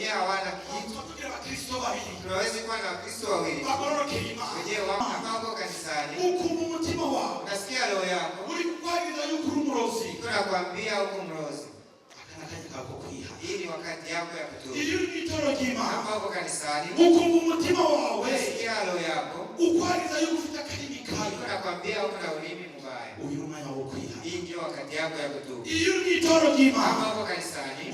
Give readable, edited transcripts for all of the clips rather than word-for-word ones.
wenyewe hawana kitu. Tunaweza kuwa na Kristo wawili wenyewe wako kanisani. Unasikia roho yako tunakwambia huko mrozi ili wakati yako ya kutubu. Kama uko kanisani unasikia roho yako tunakwambia huko na ulimi mbaya, hii ndio wakati yako ya kutubu. Kama uko kanisani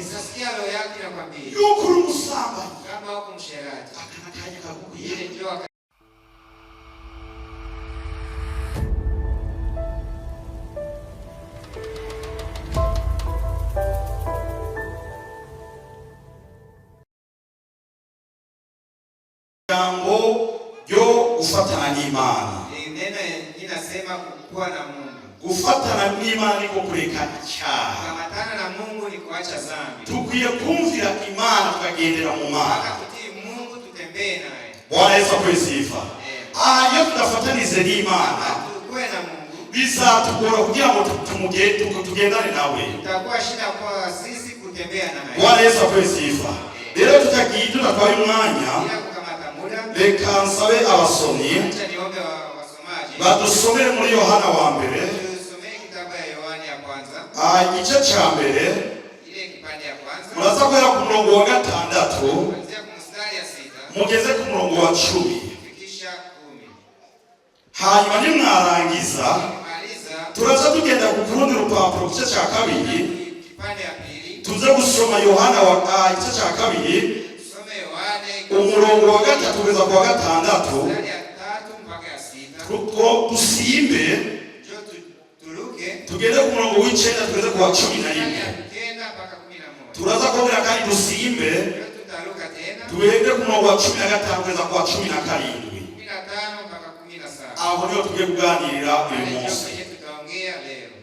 unasikia roho yako inakwambia kama uko msherati, ile ndio wakati. Jambo yo ufatana n'Imana. Neno linasema kuwa na Mungu. Ufatana n'Imana niko kureka icyaha. Kumatana na Mungu ni kuacha dhambi. Tukwiye kumvira Imana tukagendera mu Mana. Tutii Mungu tutembee naye. Bwana Yesu asifiwe. Iyo tudafatanize n'Imana tuwe na Mungu bizatugora kugira ngo tugendane nawe. Itakuwa shida kwa sisi kutembea naye. Bwana Yesu asifiwe. Rero tutagiye tunatwaye umwanya. Reka nsabe abasomyi badusomere muri Yohana wa mbere igice cya mbere muraza guhera ku murongo wa 6 mugeze ku murongo wa 10. Hanyuma nimwarangiza turaza tugenda ku kurundi rupapuro igice cya 2 tuze gusoma Yohana wa igice cya 2 umurongo wa 3 kugeza ku wa 6 tuko dusimbe tugende ku murongo w'9 tugeze ku wa 11. Turaza kongera kandi dusimbe tugende ku murongo wa 15 kugeza ku wa 17. Aho niho tugiye kuganirira uyu munsi.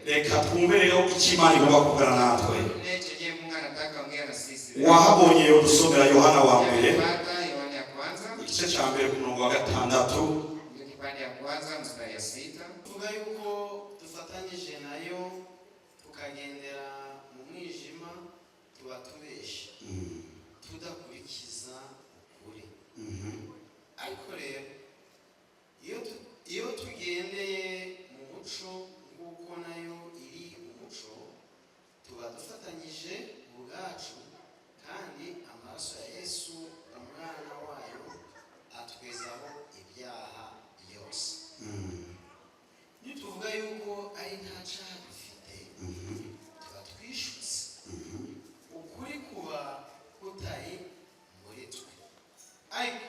Reka twumve rero ikimana igomba kuvugana natwe. Wahabonye yo dusomera Yohana wa mbere igice cya mbere ku murongo wa 6 kipande ya kwanza mstari ya 6. Tuvuga yuko dufatanyije nayo tukagendera mu mwijima tuba tubesha tudakurikiza ukuri. Ariko rero iyo tugendeye mu muco nk'uko nayo iri umuco tuba dufatanyije ubwacu, kandi amaraso ya Yesu umwana wayo atwezaho ibyaha byose. Nituvuga yuko ari nta cyaha dufite tuba twishutse ukuri kuba kutari muri twe. Ariko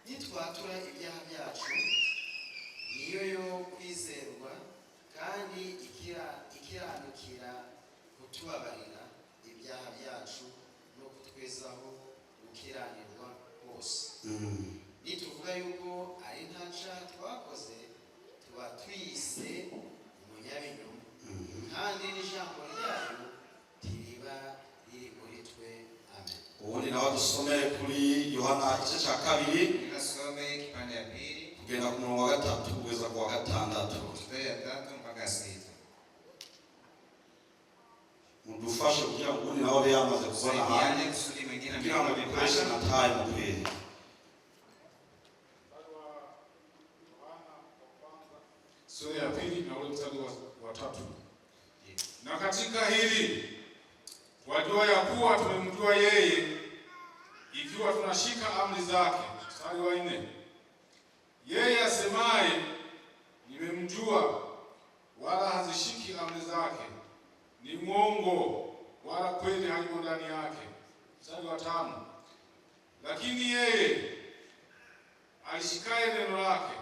nitwatura ibyaha byacu niyo yo kwizerwa kandi ikiranukira kutubabarira ibyaha byacu no kutwezaho gukiranirwa hose. Nituvuga yuko ari nta cyaha twakoze tuba twise umunyabinyoma, kandi n'ijambo ryayo ntiriba riri muri twe. Amen. Ubundi nawe dusomere kuri Yohana igice cya 2 nasome kipande ya 2 kugenda ku murongo wa 3 kugeza ku wa 6. Mstari ya 3 mpaka 6. Mudufashe kugira ngo ubundi nawe yamaze kubona hano kugira ngo bikoreshe na time kweli. Sura ya 2 na ule mstari wa 3. Na katika hili wajua ya kuwa tumemjua yeye ikiwa tunashika amri zake. Mstari wa 4. Yeye asemaye nimemjua wala hazishiki amri zake ni mwongo, wala kweli halimo ndani yake. Mstari wa 5. Lakini yeye alishikaye neno lake,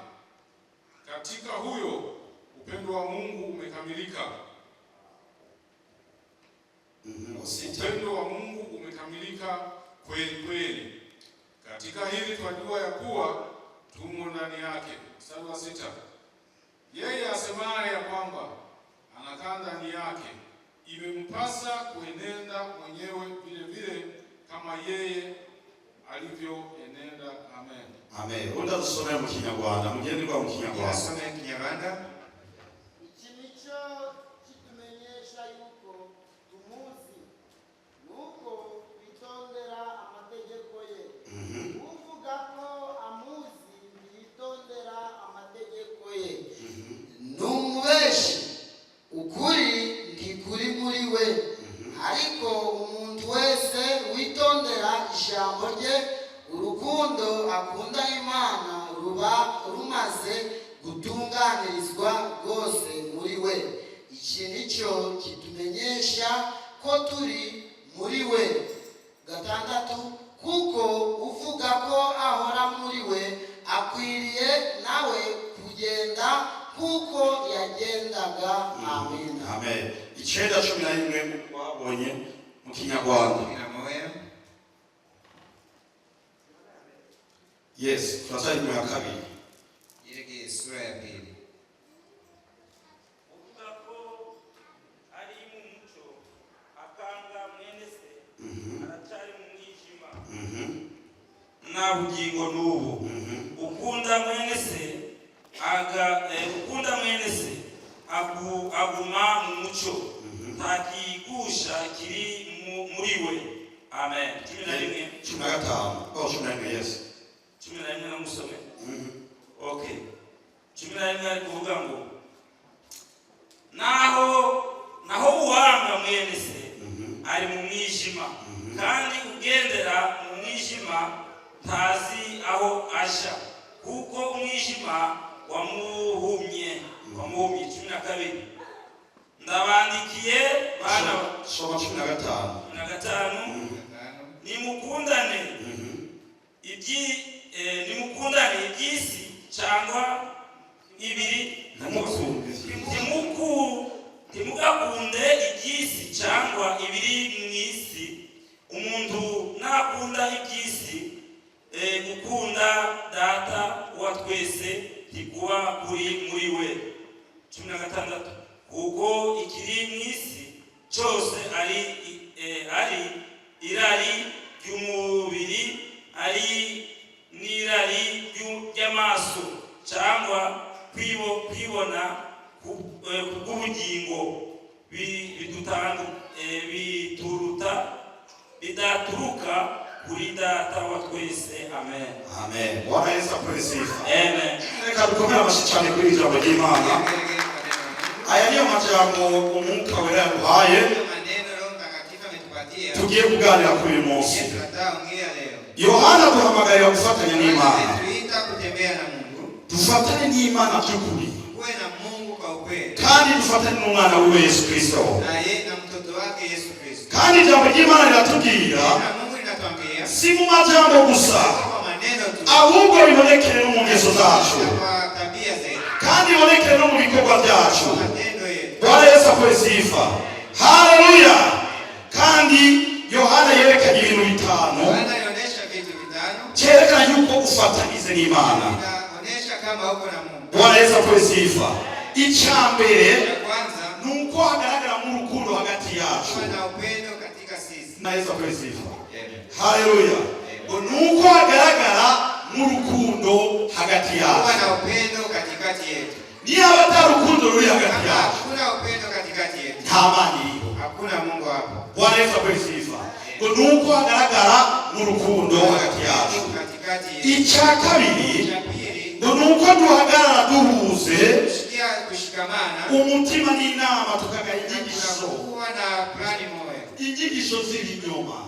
katika huyo upendo wa Mungu umekamilika. Upendo wa Mungu umekamilika kweli kweli. Katika hili twajua ya kuwa tumo ndani yake. Mstari wa 6. Yeye asemaye ya kwamba anakaa ndani yake, imempasa kuenenda mwenyewe vile vile kama yeye alivyoenenda. Amen. Amen. Unda dusomera mu Kinyarwanda, mugende kwa mu Kinyarwanda. Nasomera Kinyarwanda. Ikimico kitumenyesha yuko tumuzi nuko ijambo rye, urukundo akunda Imana ruba rumaze gutunganirizwa rwose muri we. Iki nicyo kitumenyesha ko turi muri we. 6, kuko uvuga ko ahora muri we akwiriye nawe kugenda kuko yagendaga. Amen. Amen. 9:11 wabonye mu Kinyarwanda. Yes, turasali mu ya kabiri. Ile sura ya pili. Uvuga ko ari mu muco akanga mwene se aracari mu mwijima nta bugingo n'ubu. Ukunda mwene se aguma mu muco, ntakigusha kiri muri we. Amen. 11. 15. Yes. 11 namusome. Okay. 11 ari kuvuga ngo naho uwanga mwene se ari mu mwijima, kandi ugendera mu mwijima ntazi aho asha, kuko umwijima wamuhumye. 12. Ndabandikiye bana soma 15. Nimukundane iby'isi cyangwa ibiri, ntimugakunde iby'isi cyangwa ibiri mu isi. Umuntu nakunda iby'isi, gukunda Data wa twese ntikuba kuri muri we. 16. Kuko ikiri mu isi cyose ari irari ry'umubiri, ari n'irari ry'amaso cyangwa kwibona kubw'ubugingo bidaturuka kuri Data wa twese. Amen. Amen. Bwana Yesu apewe. Amen. Reka dukomere amashyi cyane kuri ijambo ry'Imana. Aya niyo majambo Umwuka Wera yaduhaye tugiye kuganira kuri uyu munsi. Yohana duhamagarira gufatanya n'Imana. Dufatane n'Imana by'ukuri, kandi dufatane n'umwana we Yesu Kristo. Kandi ijambo ry'Imana riratubwira si mu majambo gusa, ahubwo ribonekere no mu ngeso zacu, kandi ribonekere no mu bikorwa byacu. Bwana Yesu apewe sifa. Haleluya. Kandi Yohana yerekanye ibintu 5 cyerekana yuko ufatanize n'Imana. Bwana Yesu apewe sifa. Icyambere nuko hagaragara mu rukundo hagati yacu. Na Yesu apewe sifa. Haleluya. Nuko hagaragara mu rukundo hagati yacu. Niyo atari urukundo ruri hagati yacu, nta Mana iriho. Bwana Yesu apewe sifa. Nuko hagaragara mu rukundo hagati yacu. Icya kabiri nuko duhagarara duhuze umutima n'inama, tukagaya inyigisho z'ibinyoma.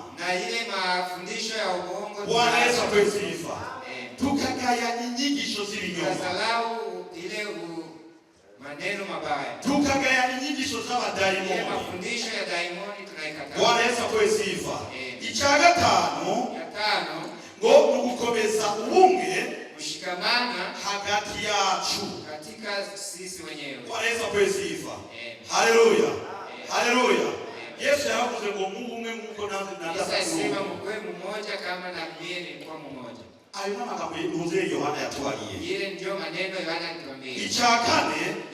Bwana Yesu apewe sifa. Tukagaya inyigisho z'ibinyoma, tukagaya inyigisho z'abadayimoni. Bwana Yesu apewe sifa. Icya 5 ngo nugukomeza ubumwe hagati yacu. Bwana Yesu apewe sifa. Haleluya. Haleluya. Yesu yavuze ngo mubumwe nk'uko nanjye Sema mkwe mmoja kama na mimi nilikuwa mmoja. Ayo magambo y'Umuze Yohana yatubariye. Ile ndio maneno Yohana alitwambia. Icya 4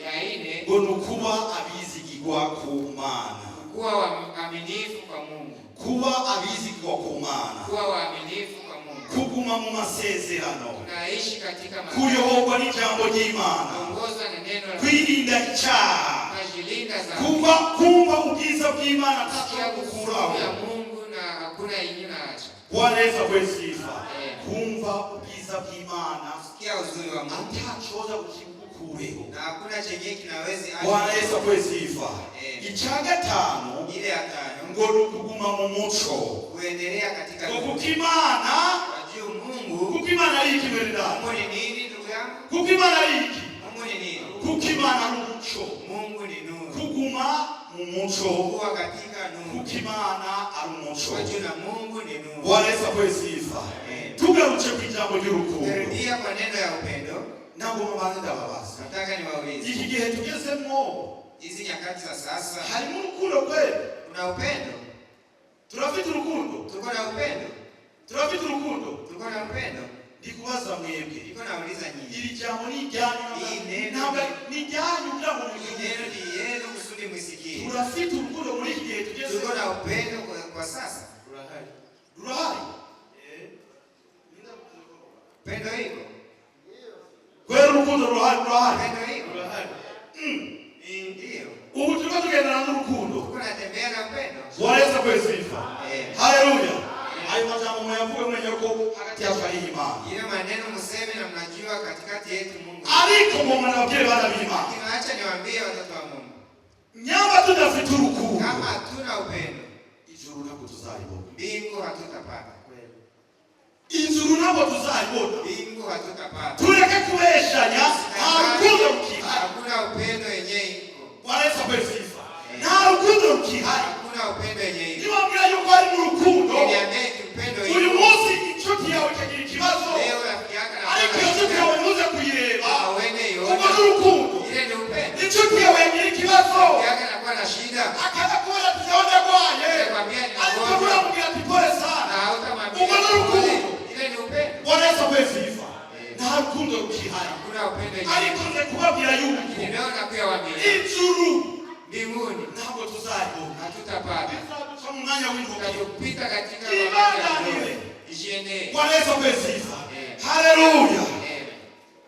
ya 4 ngo nukuba abizigirwa ku Mana. Kuwa waaminifu kwa Mungu. Kuba abizigirwa ku Mana. Kuwa waaminifu kwa Mungu. Kuguma mu masezerano. Tunaishi katika kuyoborwa n'ijambo ry'Imana. Kuongozwa na neno la kwirinda icyaha. Kujilinda za kumva ubwiza bw'Imana atakugukuraho ya Mungu na hakuna ingine acha. Bwana Yesu apewe sifa. Kumva ubwiza bw'Imana, sikia uzuri wa Mungu, atachoza kukukureho na hakuna chenye kinaweza. Bwana Yesu apewe sifa. Icya 5 ile ya 5 ngo kuguma mu muco kuendelea katika nuru. Kukimana Wajua Mungu. kukimana hiki mbele Mungu ni nini ndugu yangu? kukimana hiki Mungu ni nini? kukimana n'umuco. Mungu ni nuru. Kuguma mu muco Kuwa katika nuru. kukimana ari umuco. Wajua Mungu ni nuru. Bwana Yesu akwesifa. Tugarutse ku ijambo ry'urukundo. Rudia kwa neno ya upendo. Ntabwo mubana ndababaza. Nataka niwaulize. Iki gihe tugezemo Hizi nyakati za sasa harimo urukundo kweli? kuna upendo? Turafite urukundo? Tuko na upendo? Turafite urukundo? Tuko na upendo? Ndikubaza mwebwe. Niko nauliza nyinyi. Iri jambo ni ijyanyu. Ntabwo ni ijyanyu kugira ngo Neno ni yenu kusudi mwisikie. turafite urukundo muri iki gihe tugezemo. Tuko na upendo kwa sasa. Rurahari. Upendo iko. Kweli urukundo rurahari. Upendo iko. Ndio. Ubu turiko tugendana n'urukundo. Tuko natembea na upendo. Bwana Yesu akwesifa. Haleluya. Ayo majambo mwayavuge mwenye ko hagati yacu ari Imana. Ile maneno mseme na mnajua katikati yetu Mungu. Ariko mu mwana wabwire bana b'Imana. Acha niwaambie watoto wa Mungu. Nyamba tudafite urukundo. Kama hatuna upendo, ijuru ntabwo tuzaribona. mbingu hatutapata. Ijuru ntabwo tuzaribona. Mbingu hatutapata. Tureke kubeshanya. Nta rukundo rukihari. Hakuna upendo yenyewe iko. Bwana Yesu akwesifa. Nta rukundo rukihari. Hakuna upendo yenyewe iko. Niwambwira yuko ari mu rukundo. Niambie upendo iko. Uyu munsi inshuti yawe ikagira ikibazo. Leo rafiki yako na ariko iyo nshuti yawe ntuze kuyireba. Wene ubwo ni urukundo. Ile ni upendo. Inshuti yawe yagira ikibazo. Yake anakuwa na shida. Akaza kubona tuzaone kwaye. Ariko muramubwira ati pole sana. Ubwo ni urukundo. Ile ni upendo. Bwana Yesu akwesifa. Nta rukundo rukihari. Hakuna upendo yenyewe. Ariko nze kubabwira yuko Nimeona pia waambia. ijuru Mbinguni ntabwo tuzaribona. hatutapata. Tuzaduca mu mwanya w'intoki. Tutapita katika Ibandanire. Ijiene. Bwana Yesu akwesifa. Haleluya. Amen.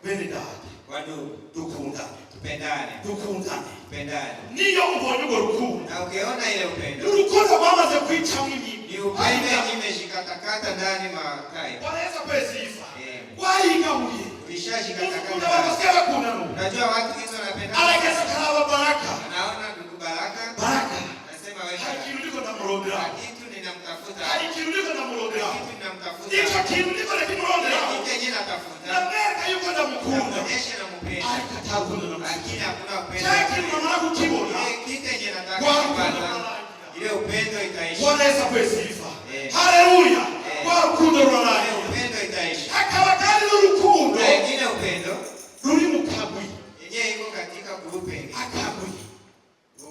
Bene dada. Wandugu, Dukundane. tupendane. Dukundane. Tupendane. Niyo ubonye urwo rukundo. Na ukiona ile upendo. Urukundo rwamaze kwicamo ibintu. Ni upendo yenyewe imeshikatakata ndani makai. Bwana Yesu akwesifa. Amen. Wayigabuye. Ulishashikatakata. Unabasikia bakundana. Unajua watu hizo wanapendana. Alegeza karaba baraka. Naona ndugu Baraka. Baraka. Nasema wewe. Hari ikintu ndiko ndamurondera. Kitu ninamtafuta. Hari ikintu ndiko ndamurondera. Kitu ninamtafuta. Icyo kintu ndiko ndamurondera. Kitu yenyewe natafuta. Namwereka yuko ndamukunda. Namuonyesha nampenda. Ariko atakunda namukunda. Lakini hakuna upendo. Cya kintu namara kukibona. Ile kitu yenyewe nataka kupata. Ile upendo itaisha. Bwana Yesu akwesifa. Haleluya. Kwa rukundo ruraraye. Upendo itaisha. Hakaba kandi n'urukundo. Wengine upendo ruri mu kagwi. yenyewe iko katika grupe. Akagwi.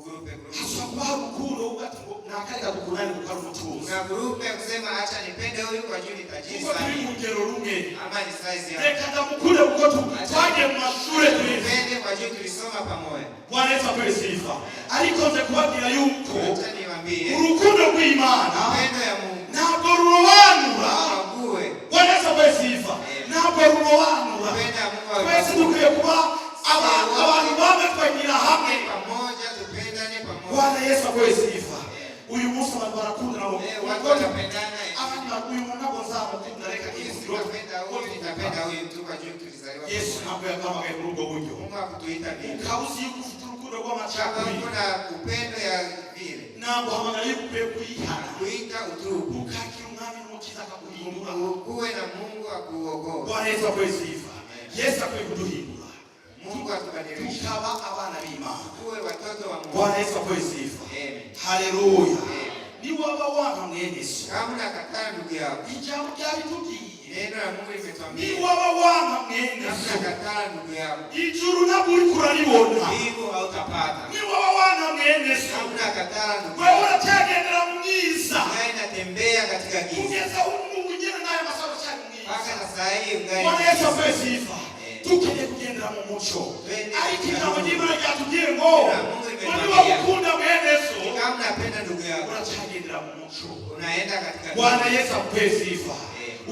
Grupe. Hasa kwa rukundo ugato nakareka dukunani gukora umutuzo. Kuna grupe ya kusema acha nipende huyu kwa juu ni tajiri Kuko turi sana. mu ngero rumwe. Ama ni size ya. Reka ndamukunda kuko twagiye mu mashure turi. Nipende kwa juu tulisoma pamoja. Bwana Yesu akwesifa. Ariko nze kubabwira yuko Acha niwaambie. urukundo rw'Imana Upendo ya Mungu. ntabwo rurobanura. Ague. Bwana Yesu akwesifa. Ntabwo rurobanura. Upendo ya Mungu. Twese dukwiye kuba abantu bamwe twagira hamwe. Pamoja tupendane pamoja. Bwana Yesu akwesifa. Uyu munsi abantu barakunda nabo. Watu wanapendana. Abandi uyu muntu ntabwo nzamukunda reka Yesu anapenda huyu, nitapenda huyu tu kwa juu tulizaliwa. Yesu ntabwo yaduhamagaye muri ubwo buryo. Mungu hakutuita vile. Ukaba uzi yuko ufite urukundo Kama rw'amacakubiri. kuna upendo ya vile. Ntabwo uhamagaye yuko ukwiye kuyihana. Kuita utubu. Ukakira umwami n'umukiza akaguhindura. Ukuwe na Mungu akuokoe. Bwana Yesu akwesifa. Yesu akwiye kuduhindura. Mungu atubadilishe. Tukaba abana b'Imana. Kuwe watoto wa Mungu. Bwana Yesu akwesifa. Amen. Haleluya. Amen. Ni waba wanga mwene so. Kama unakataa ndugu yako. Ijambo ryabitubwiye. Neno la Mungu Ni limetuambia. waba wanga mwene Kama so. unakataa ndugu yako. Ijuru ntabwo uri kuraribona. Mbingu hautapata. Ni waba wanga mwene so. Kama unakataa ndugu Wewe yako. uracyagendera mu mwiza. Wewe unatembea katika giza. Kugeza ubu nyine nayo masaba cyane mwiza. Mpaka sasa hii ungali. Bwana Yesu akwesifa. Tukeneye kugendera mu muco. Ariko ijambo ry'Imana ryatubwiye ngo niba ukunda mwene so Kama unapenda ndugu yako. uracyagendera mu muco. Unaenda katika Bwana Yesu akwesifa.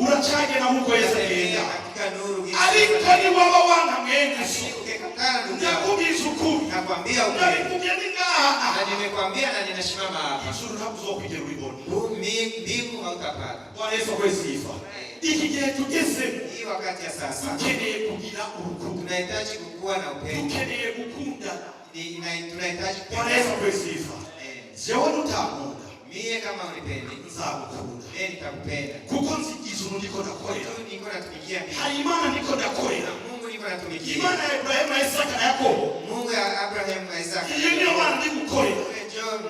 Uracyagenda nk'uko Yesu agenda. katika nuru. Ariko ni waba wanga mwene so. Ukikataa ndugu yako. Ndakubwiza ukuri. Nakwambia ukweli. Ndabikubwiye ni ngaha. Na nimekwambia na ninashimama hapa. Ijuru ntabwo uzokwigera uribona. Mbingu hautapata. Bwana Yesu akwesifa. Iki gihe tugezemo Hii wakati ya sasa dukeneye kugira urukundo. tunahitaji kukua na upendo. Dukeneye gukundana. Tunahitaji Bwana Yesu akwesifa. Jewe nutankunda mie kama unipendi nzagukunda nitakupenda kuko nzi ijuru ndiko ndakorera niko natumikia mimi hari Imana ndiko ndakorera Mungu niko natumikia Imana ya Ibrahimu na Isaka na Yakobo Mungu ya Abraham na Isaka iyo niyo Mana ndi gukorera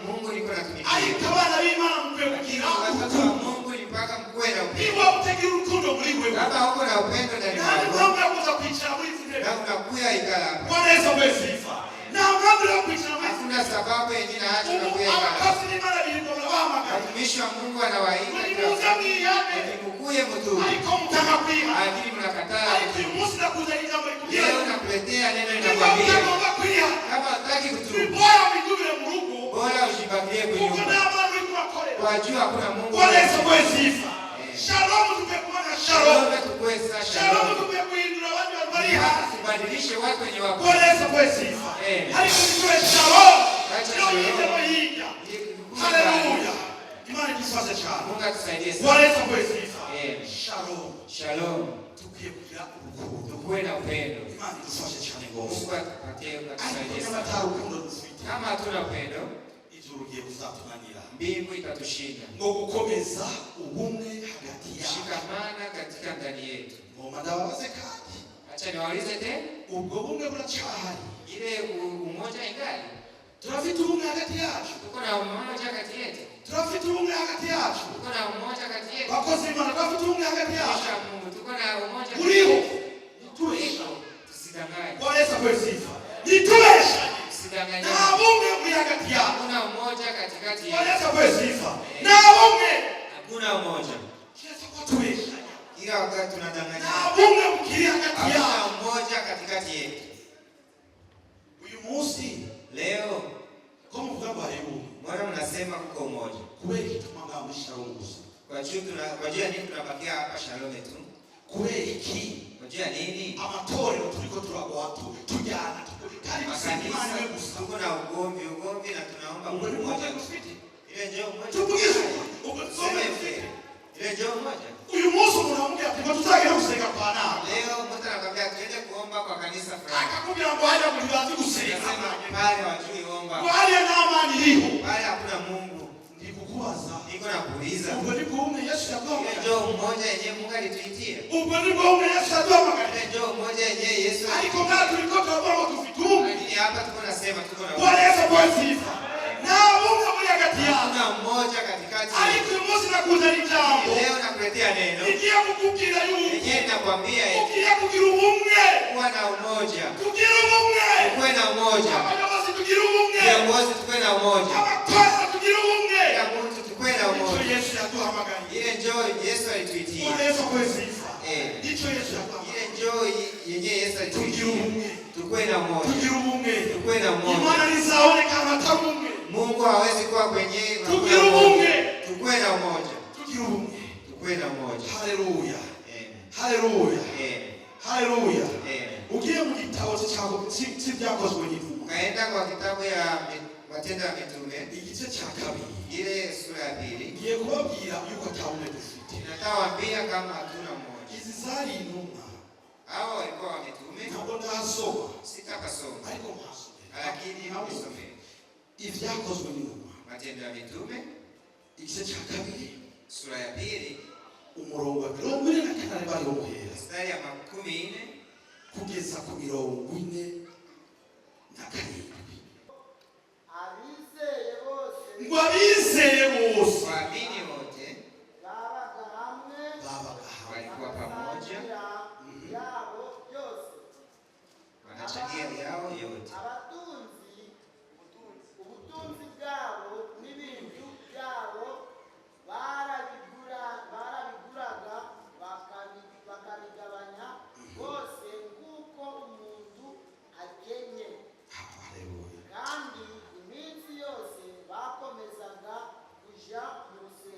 Mungu niko natumikia ariko abana b'Imana mukwiye kugira watoto wa Mungu ni mpaka mkuwe na upendo niba utagira urukundo muri wewe kama uko na upendo ndani nani mwako mpamvu ya kuza kwicara muri izi ntebe na unakuya ikala hapa Bwana Yesu asifiwe na mpamvu ya kwicara muri hakuna sababu yenyewe hata unakuya ikala abakazi n'Imana birinda barabahamagara watumishi wa Mungu anawaita muze mwihane mkuye mtu ariko mutaka kwiha lakini mnakataa ariko uyu munsi nakuzanira ijambo rikubwira leo nakuletea neno niba linakwambia utagomba kwiha kama hutaki kutubu bora wigumire mu rugo bora ujibakie kuko kwenye nta Mana uri kubakorera wajua hakuna Mungu Bwana Yesu asifiwe shalom tupe kumana shalom tukue sasa shalom tupe kuhindura abandi bari hasi tubadilishe watu wenye wako Bwana Yesu asifiwe ariko tupe shalom ndio ndio yiga haleluya Imani tufaze cyane Mungu atusaidie Bwana sana Yesu asifiwe shalom shalom tukiye kugira urukundo tukue na upendo Imani tufaze cyane ngose Mungu atupatie atusaidie ariko sana nta rukundo dufite kama hatuna upendo ijuru giye kuzatunanira mbingu itatushinda ngo gukomeza ubumwe hagati yacu shikamana katika ndani yetu ngoma ndababaze kandi acha niwaulize tena ubwo bumwe buracyahari ile umoja ingali turafite ubumwe hagati yacu tuko na umoja kati yetu turafite ubumwe hagati yacu tuko na umoja kati yetu bakozi b'Imana turafite ubumwe hagati yacu kisha Mungu tuko na umoja kati uriho yetu turisha tusidanganye Bwana Yesu asifiwe nitubesha tusidanganye nta bumwe muri hagati yacu hakuna umoja katikati Bwana yetu Yesu asifiwe nta bumwe hakuna umoja kiasi kwa tubesha kila wakati tunadanganya nta bumwe bukiri hagati hakuna yacu umoja katikati yetu uyu munsi leo ko muvuga ngo hari ubumwe mbona mnasema kuko umoja kubera igituma ngamusha gusa kwa juu ya nini tunabakia hapa Shalom tu kubera iki kwa juu ya nini amatorero turiko turagwatu tujyana kandi Imana we gusa tuko na ugomvi na tunaomba ubwo ni umoja umoja dufite ile njoo umoja tuvugize ubwo sema ile njoo umoja uyu munsi umuntu amubwira ati ngo tuzagera gusenga kwa nawe leo mtu anakuambia tuende kuomba kwa kanisa fulani akakubwira ngo hajya muri bazi gusenga akasema pale wajui omba ngo hariya nta Mana iriho pale hakuna Mungu ndi kukubaza niko nakuuliza ubwo ni bwo umwe Yesu ile yaduhamagaye njoo umoja yenyewe Mungu alituitia ubwo ni bwo umwe Yesu yaduhamagaye ile njoo umoja yenyewe Yesu ariko mwa turiko turavuga ngo dufite ubumwe lakini hapa tuko nasema tuko na Bwana Yesu asifiwe nta bumwe muri hagati yacu hakuna umoja katikati ariko uyu munsi nakuzana ijambo leo nakuletea neno igiye kukubwira yuko yenyewe nakwambia ugiye kugira ubumwe kuwa na umoja tugira ubumwe tuwe na umoja abayobozi tugira ubumwe viongozi tuwe na umoja abakozi tugira ubumwe kila mtu tuwe na nicyo umoja Yesu yaduhamagaye ile njoo Yesu alituitia Bwana Yesu asifiwe eh nicyo Yesu yaduhamagaye ile njoo yenyewe Yesu tugira alituitia ubumwe tuwe na umoja tugira ubumwe tuwe na umoja Imana ntizaonekana hatari ubumwe Mungu hawezi kuwa kwenye tugira ubumwe tuwe na umoja tugira ubumwe tuwe na umoja haleluya amen haleluya amen haleluya amen ugiye mu gitabo cy'ibyakozwe n'intumwa ukaenda kwa kitabu ya Matendo ya Mitume igice cya kabiri ile sura ya 2 ngiye kubabwira yuko atawumwe dufite natawaambia kama hatuna umoja izi zari intumwa hao walikuwa wametume ntabwo ndahasoma sitakasoma ariko mpasome lakini nisome ibyakozwe n'intumwa Matendo ya Mitume igice cya kabiri sura ya 2 umurongo wa 44 bari umuhera mstari ya 14 kugeza ku 47 abizeye bose ngo abizeye bose waamini wote babaga hamwe babaga hamwe walikuwa pamoja yabo byose wanachangia yao yote abatunzi ubutunzi bwabo n'ibintu byabo barabiguraga bakabigabanya bose nk'uko umuntu agenye kandi iminsi yose bakomezaga kujya mu rusengero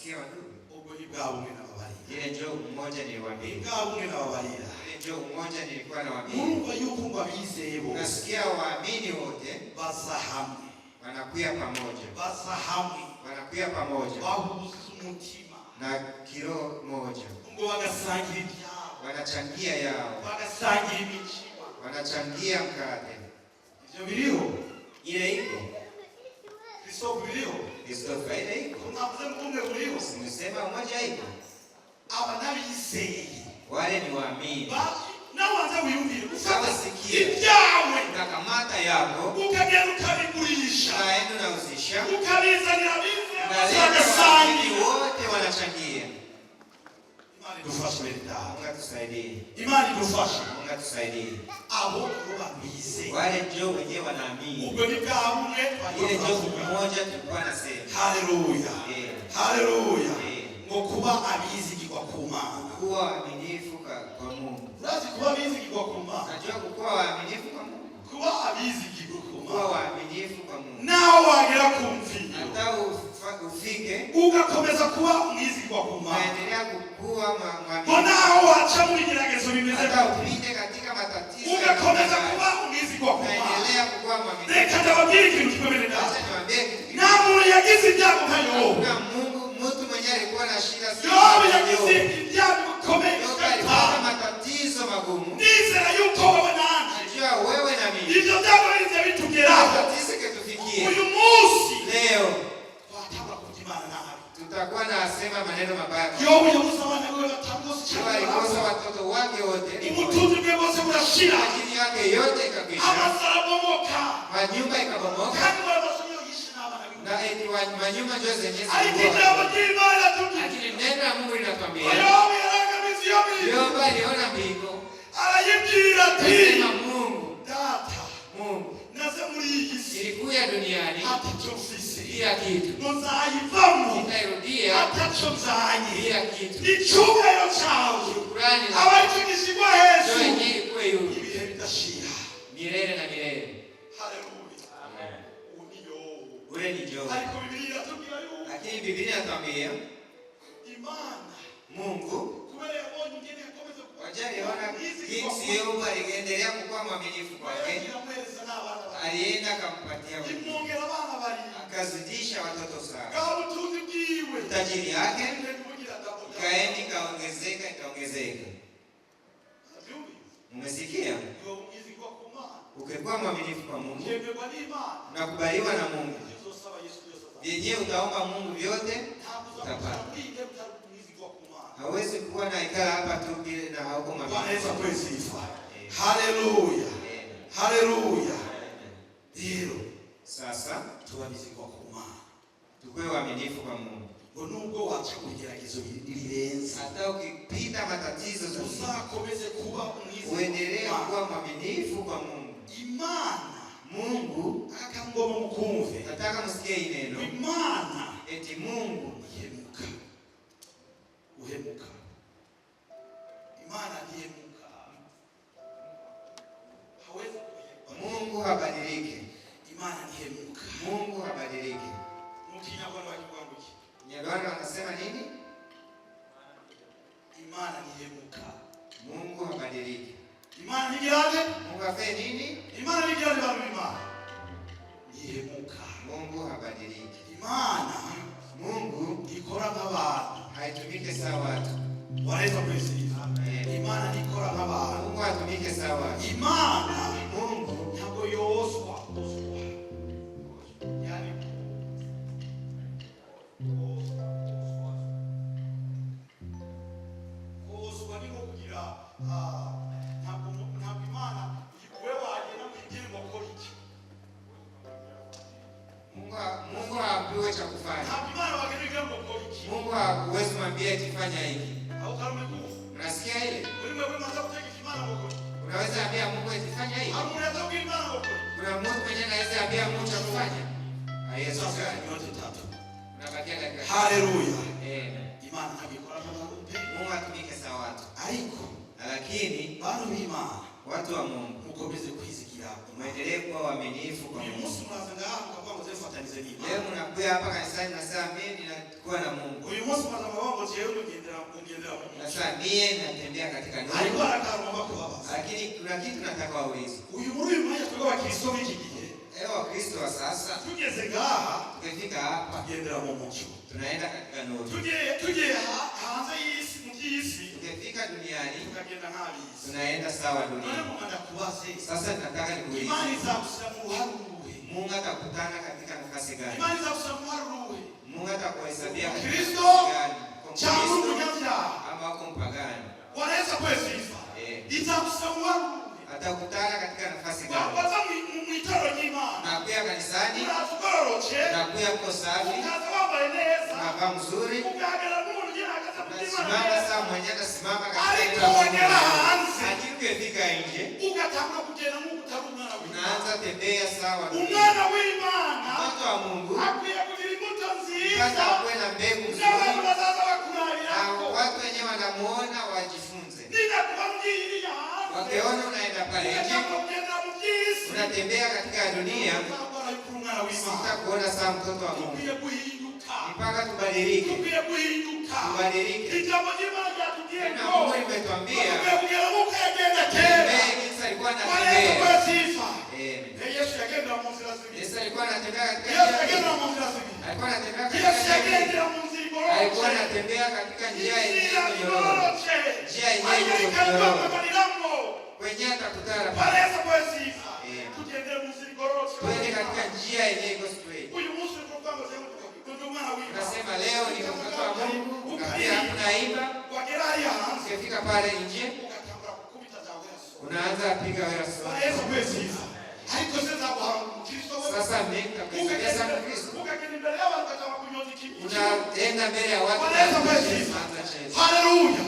Unasikia wandugu? ubwo ni bwa bumwe n'ababarira. Ile njoo mmoja niliwaambia. Bwa bumwe n'ababarira. Ile njoo mmoja nilikuwa nawaambia. Murumva yuko ngo abizeye bose. Unasikia waamini wote Baza hamwe. wanakuya pamoja. Baza hamwe. Wanakuya pamoja. Bahuza umutima. Na kiroho moja. Ngo bagasangira ibyabo. Wanachangia yao. Bagasangira imitima. Wanachangia mkate. Ivyo biriho. Ile iko. Kristo biriho. Kristo ile iko. Tunavuze mkumwe biriho. Simesema umoja iko. Aba nabizeye. Wale ni waamini. Nawanza wiyumvire. Sawa sikia. Ibyawe. Ukakamata yako. Ukagenda ukabigurisha. Naenda unauzisha. Ukabizanira bize. Waamini wote wanachangia. Imani dufashe leta. Mungu atusaidie. Imani dufashe. Mungu atusaidie. Abo babize. Wale njoo wenyewe wanaamini. Ubwo ni bwa bumwe. Ile njoo mmoja tulikuwa nasema. Haleluya. Haleluya. Ngo kuba abizigirwa ku Mana. Kuwa waaminifu kwa Mungu. Urazi kuba abizigirwa ku Mana. Najua kuwa waaminifu kwa Mungu. Kuba abizigirwa ku Kuwa Mana. waaminifu kwa Mungu. Naho wagera ku mviro. Hata ufike ugakomeza kuba umwizigirwa ku Mana. Naendelea kuwa mwaminifu. Ngo naho waca mu bigeragezo bimeze hata upite katika matatizo. Ugakomeza kuba umwizigirwa ku Mana. Naendelea kuwa mwaminifu. Reka ndababwire ikintu kikomeye Acha cyane. niwaambie kitu. Nta muntu yagize ibyago nka Yobu. Kuna mtu mwenye alikuwa na shida sana. Yobu yagize ibyago bikomeye alipata matatizo magumu. Nizera yuko wowe nanje. Najua wewe na mimi. Ibyo byago bize bitugeraho. Matatizo ketufikie. Uyu munsi leo twatanga kujimana nabi. Tutakuwa nasema maneno mabaya. Yobu yabuze abana be batangose cyane. Alikosa watoto wake wote. Umutunzi bwe bose burashira. Ajili yake yote ikakwisha. Amasara bomoka. Manyumba ikabomoka. Kandi barabasomyo yishi n'abana be. Na eti manyumba ndio zenyewe. Alikijabo cy'Imana tuti. Lakini neno la Mungu linatuambia. Yobu yarangamiza Yobu. Yobu aliona mbingu. Arayibwira ati. Sema Mungu. Data. Mungu. Naze muri iyi si. Ilikuya duniani. Atacho mfise. Kila kitu. Nzayivamo. Nitairudia. Atacho mzanye. Kila kitu. Icyubahiro cyawe. Shukrani. Abayitigishirwa hejuru. Ndio yenyewe ikuwe yule. Ibihe bidashira. Milele na milele. Haleluya. Amen. Uniyo. Ule ni Job. Ariko Biblia iratubwira yuko Lakini Biblia inatuambia Imana Mungu kubera yabonye ingene yakomeza kuba wajaliona jinsi Yobu aliendelea kuwa mwaminifu kwake. Alienda akampatia imwongera abana bari akazidisha watoto sana. Gaho ubutunzi bwiwe. Tajiri yake kaendi kaongezeka. Mmesikia? Ukikuwa mwaminifu kwa Mungu unakubaliwa na Mungu. Yenyewe utaomba Mungu vyote utapata. Hawezi kuwa na ikala hapa tu bila na hauko mwaminifu. Haleluya. Haleluya. Ndio. Sasa tubabizigwa ku Mana. Tukue waaminifu kwa Mungu. Ngo nubwo waca kugeragezo lirenze. Hata ukipita matatizo uzakomeze kuba umwizigirwa. Uendelee kuwa mwaminifu kwa Mungu. Imana. Mungu akangoma mukumve. Nataka msikie hii neno. Imana eti Mungu uhemuka. Uhemuka. Imana ndiyemuka. Hawezi kuhemuka. Mungu habadiliki. Imana ndiyemuka. Mungu habadiliki. Mukinyarwanda wakikwambuki. Nyarwanda wanasema nini? Imana ndiyemuka. Mungu habadiliki. Imana nigiraje? Mungu afanye nini? Imana nigiraje bantu b'Imana? Ndiyemuka. Mungu habadiliki. Imana Mungu ikora nk'abantu. haitumike sawa watu. Wanaweza kuisikia. Imana ikora nk'abantu. Mungu hatumike sawa watu. Imana Mungu ntabwo yoswa. Yani koswa ni kugira ntabwo Imana we wagenda mu igirimo ko iki. Mungu haambiwe cha kufanya. Ntabwo Imana wagenda igirimo ko iki. Mungu hakuwezi mwambie eti fanya hiki. Au kama ni unasikia ile? wewe mwanzo kutaka Imana ngoko. Unaweza ambia Mungu eti fanya hiki. Au unaweza kuimba Imana ngoko. Kuna mtu mwenye anaweza ambia Mungu cha kufanya. Yesu Sasa yote tatu. Unabakia dakika. Haleluya. Imana akikora nk'abantu pe. Mungu atumike sawa watu. Ariko lakini bantu b'Imana Watu wa Mungu, mukomeze kwizigira muendelee kuwa waaminifu kwa uyu Mungu. munsi mwazenga hano kwa ngo zefatanize n'Imana. Leo mnakuja hapa kanisani nasema mimi ninakuwa na Mungu. Uyu munsi mwazenga wango jewe ngendera mu Mungu. Nasema mimi natembea katika nuru. Ariko arakaruma kubabaza. Lakini kuna kitu nataka waulize. Uyu muri uyu mwanya twebwe abakristo b'iki gihe. Wakristo wa sasa Tugeze ngaha, tukifika hapa tugendera mu mucyo. Tunaenda katika nuru. Tuje hanze y'isi mu by'isi. Tukifika duniani tukagenda nk'abisi. Tunaenda sawa dunia. Sasa nataka nikuulize. Imani izagushyira mu ruhare uruhe? Mungu atakutana katika nafasi gani? Imani izagushyira mu ruhare uruhe? Mungu atakuhesabia katika Kristo nafasi gani? cyangwa umunyabyaha ama wako mpagani? Wanaweza kwesifa. Izagushyira mu ruhare uruhe? Atakutana katika nafasi gani? Waza mu itoro ry'Imana. Nakuya kanisani. Uratugororoke. Nakuya uko safi. Ukaza wambaye neza. Unavaa mzuri. Ukahagarara n'umuntu ugira hagati mu by'Imana. Unasimama saa mwenye atasimama katika ariko wagera hanze. Lakini ukifika nje ugatangura kugenda nk'uko utari umwana w'Imana. Unaanza tembea sawa. Umwana w'Imana. Mtoto wa Mungu. Akwiye kugira imbuto nziza. Sasa akuwe na mbegu nzuri. N'abantu bazaza bakurabirako. Watu wenyewe wanamuona wajifunze. Ninakubabwira hanze. Wakiona unaenda pale nje. Unatembea katika dunia. Sitakuona saa mtoto wa Mungu. Mpaka tubadilike. Tubadilike. Na Mungu imetuambia. Yesu alikuwa anatembea. Yesu alikuwa anatembea katika njia. Alikuwa anatembea katika njia. Alikuwa anatembea katika njia yenye nyororo. Njia yenye nyororo. Kwenye atakutana pale. Twende katika njia yenye iko straight. Nasema leo ni mtoto wa Mungu. Ukapia hakuna iba. Ukifika pale nje. Unaanza piga wera sawa. Sasa mimi nitakueleza sana Kristo. Unaenda mbele ya watu. Haleluya.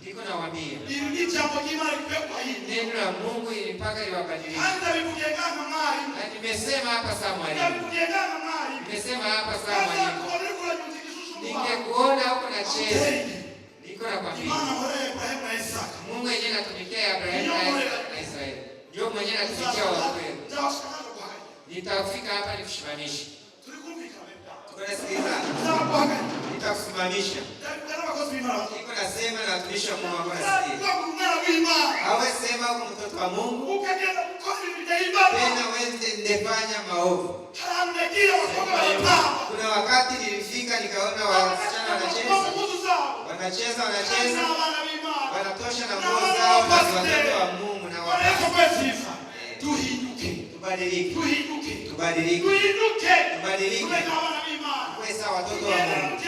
Niko nawaambia. Ili jambo jema lipekwa hili. Neno la Mungu ili mpaka liwabadilishe. Hata vikujengana mali. Na nimesema hapa saa mwalimu. Vikujengana mali. Nimesema hapa saa mwalimu. Ningekuona huko na cheza. Niko nakwambia. Mungu yeye anatumikia Abrahamu na Israeli. Ndio mwenyewe anatumikia watu. Nitafika hapa nikushimamishe. Tunasikiliza. Nitakusimamisha. Niko nasema na tumisha Mungu wako nasikia. Awe sema kwa mtoto wa Mungu. Tena wewe ndefanya maovu. Kuna wakati nilifika nikaona wasichana wanacheza. Wanatosha na nguo zao na watoto wa Mungu na wakati. Tubadilike. Kwa sawa watoto wa Mungu.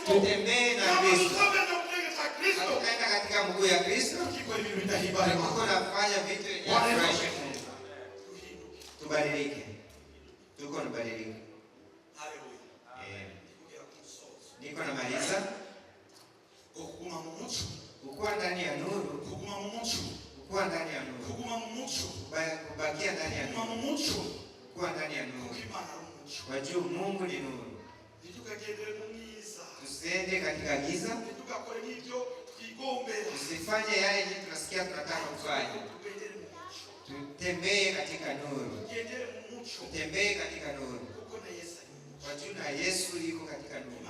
Tutembee na Kristo. Tukaenda katika mguu ya Kristo. Tuko nafanya vitu yenye kufurahisha Mungu. Tubadilike. Tuko nabadilika. Niko namaliza. Kukuwa ndani ya nuru. Kukuwa ndani ya nuru. Kubakia ndani ya nuru. Kukuwa ndani ya nuru. Wajua Mungu ni nuru. Tusiende katika giza. Usifanye yale yenye tunasikia tunataka kufanya. Tutembee katika nuru. Tutembee katika nuru. Kwa jina Yesu yuko katika nuru.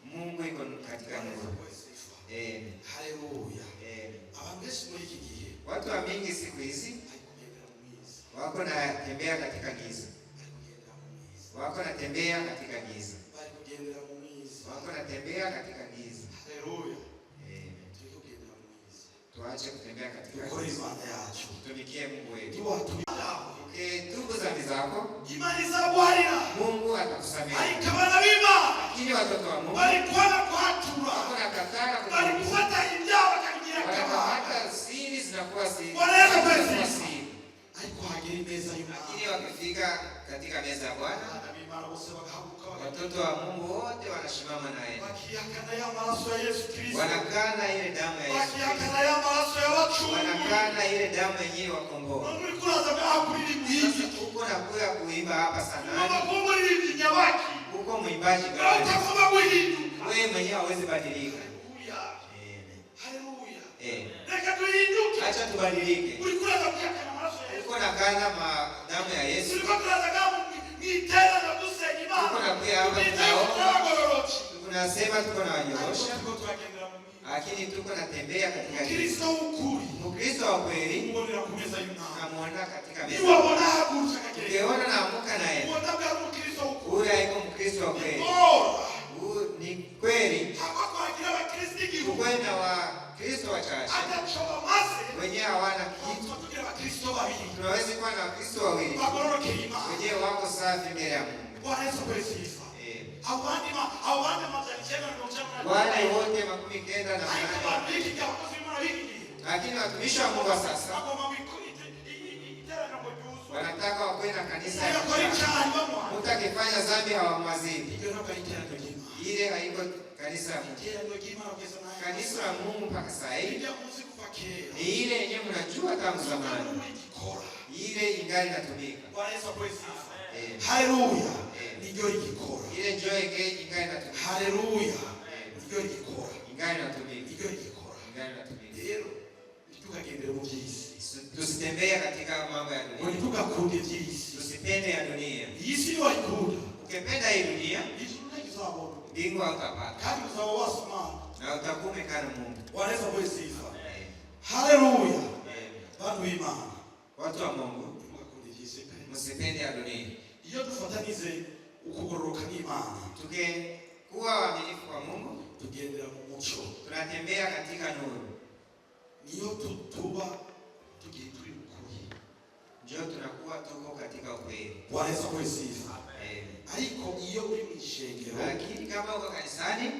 Mungu yuko katika nuru. Haleluya. Watu wa mingi siku hizi wako na tembea katika giza. Wako na tembea katika giza. Wako na tembea katika giza. Haleluya. Tuache kutembea katika giza. Tumikie Mungu wetu. Tubu dhambi zako. Mungu atakusamehe. Lakini watoto wa Mungu wako na katara wanakamata siri zinakuwa siri. Lakini wakifika katika meza ya Bwana, watoto wa Mungu wote wanashimama naye. Wanakana ile damu ya Yesu Kristo. Wanakana ile damu yenyewe wakomboa. Sasa uko na kuya kuimba hapa sana. Uko mwimbaji gani? Wewe mwenyewe hauwezi badilika. Haleluya. Acha tubadilike. Uko na kana damu ya Yesu. Uko na pia tunasema tuko na wanyorosha. Lakini tuko natembea katika Kristo ukuri. Mkristo wa kweli namuona katika meza. Ukiona naamuka naye. Ule haiko Mkristo wa kweli. Ni kweli. Ukweli na Wakristo wachache. Wenyewe hawana kitu. Tunaweza kuwa na Wakristo wawili. Wenyewe wako safi mbele ya Mungu. Wale wote 90 na 8. Lakini watumishi wa Mungu sasa wanataka wawe na kanisa. Mtu akifanya dhambi hawamwazidi. Ile haiko kanisa la Mungu. Kanisa la Mungu mpaka sasa hivi ni ile yenyewe mnajua tangu zamani. Ile ingali inatumika. Haleluya. Ndio ikikora. Ile joy gate ingali inatumika. Haleluya. Ndio ikikora. Ingali inatumika. Ndio ikikora. Ingali inatumika. Rero tukagendera mu byisi. Tusitembee katika mambo ya dunia. Tukakunde byisi. Tusipende ya dunia. Iyi si yo ikunda. Ukipenda hii dunia, mbingu hautapata. Kandi uzaba wasoma. Na utakuwa umekaa na Mungu. Wanaweza kusifa. Haleluya. Bantu b'Imana. Watu wa Mungu, msipende ya dunia. Iyo dufatanize ukugororoka n'Imana. Tukikuwa waaminifu kwa Mungu, tugendera mu mucyo. Tunatembea katika nuru. Niyo tuba tugiye turi ukuri. Ndio tunakuwa tuko katika ukweli. Wanaweza kusifa. Ariko iyo uri mu ishengero, lakini kama uko kanisani,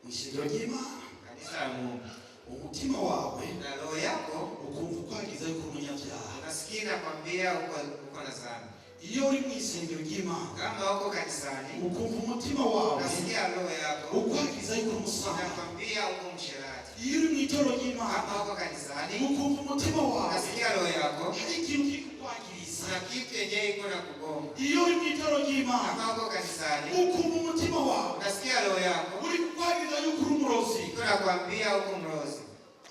mu ishengero ry'Imana, kanisa la Mungu, umutima wawe na roho yako ukumva kwagiza yuko umunyabyaha. Unasikia nakwambia uko na dhambi. Iyo uri mu ishengero ry'Imana, kama uko kanisani, ukumva umutima wawe, unasikia roho yako ukwagiza yuko umusambanyi. Nakwambia uko msherati. Iyo uri mu itoro ry'Imana, kama uko kanisani, ukumva umutima wawe, unasikia roho yako hari ikintu kikukwagiriza. Na kitu yenyewe iko na kugoma. Iyo uri mu itoro ry'Imana, kama uko kanisani, ukumva umutima wawe, unasikia roho yako uri kukwagiza yuko uri umurozi. Iko nakwambia uko mrozi.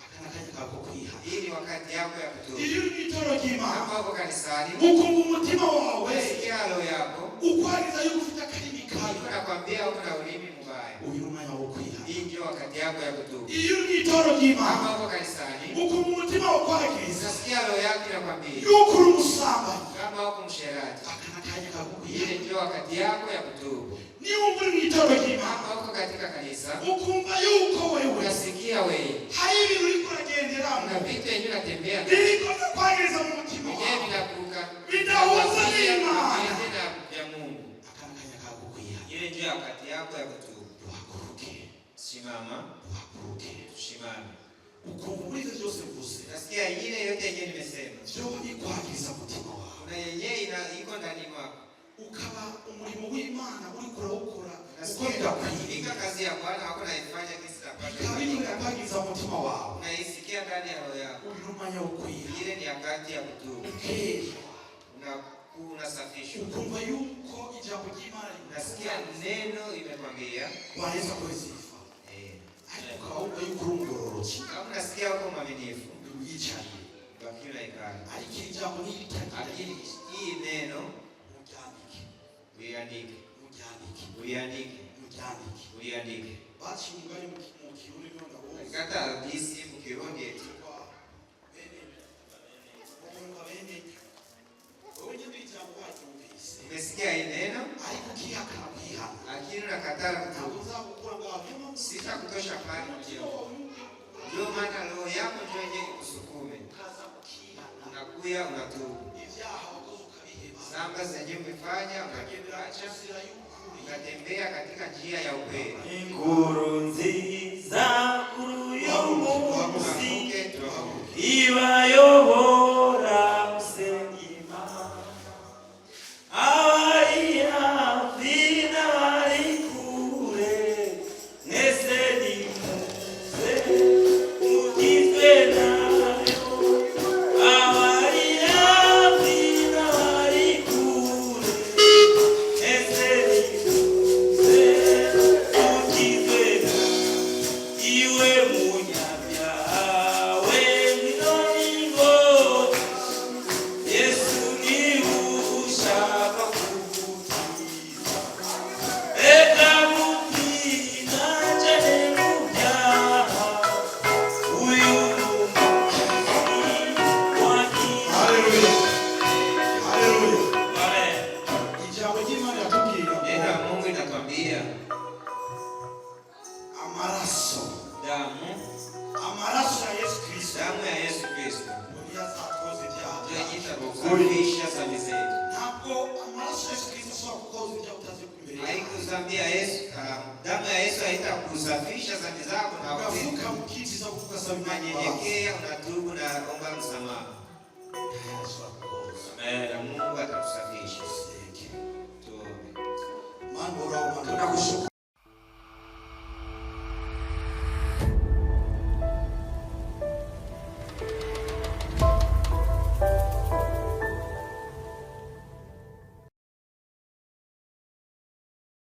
Akana kako kwiha. Hii ni wakati yako ya kutubu. Iyo uri mu itoro ry'Imana, kama uko kanisani, ukumva umutima wawe, unasikia roho yako ukwagiza yuko ufite akarimi kabi. Iko nakwambia uko na ulimi mbaya. Uyu umwanya wo kwiha. Hii ndio wakati yako ya kutubu. Iyo uri mu itoro ry'Imana, kama uko kanisani, ukumva umutima ukwagiza, unasikia roho yako inakwambia yuko uri umusambanyi. kama uko msherati, akana kanya kako kwiha. Hii ndio wakati yako ya kutubu. Ni uri mu itoro ry'Imana, kama uko katika kanisa, ukumva yuko wewe unasikia wewe hari ibintu uri kuragenderamo, na vitu yenyewe unatembea birikoza kwagiriza mu mutima yenyewe wawe, vinakuka bidahuza n'Imana. ya Mungu. Akana kanya kako kwiha. Ile ndio wakati yako ya kutubu. Uhaguruke. Simama, Uhaguruke. simama. Ukumva muri ibyo byose mvuze, Nasikia ile yote yenyewe nimesema. byo bikwagiriza mutima wawe, Na yenyewe iko ndani mwako. ukaba umurimo w'Imana uri kurawukora uko Nasikia bidakwiye. kazi ya Bwana hakuna ifanya kisi na Bikaba bikwagiriza mutima wawe, unaisikia ndani ya roho yako. uri umwanya wo kwiha. Ile ni wakati ya kutubu. Ukeshwa. Unasafishwa. Ukumva yuko ijambo ry'Imana Nasikia neno imekwambia wanaweza kusifa. Ariko ukaba wumva yuko uri umugororoki. kama unasikia uko mwaminifu, Wicaye. bakila ikana. Ariko ijambo niritangira. Lakini hii neno muryandike. uliandike. Baci mugari mu Kirundi none abo. Kata hadisi mu Kirundi eti umesikia hii neno, ariko kihakana kwihana. lakini unakataa kutubu. Sitakutosha pale mjio. Ndio maana roho yako ndio yenye kusukume. Unakuya unatubu. Dhambi zenye umefanya unaacha, unatembea katika njia ya ukweli. Inkuru nziza kuri uyu munsi ibayobora gusenga Imana, abari hafi n'abari kure, mwese nimuze mugizwe nayo. Abari hafi n'abari kure, mwese nimuze mugizwe nayo. Iwe munyabyaha we kusafisha dhambi zetu. ntabwo amaraso ya Yesu Kristo ashobora kukoza ibyaha utazikumiriye. Haikuzambia Yesu, damu ya Yesu haitakusafisha dhambi zako na ukavuka mukitiza kugasaba imana imbabazi. unanyenyekea, unatubu na omba msamaha. Ashobora kukoza. Na Mungu atakusafisha.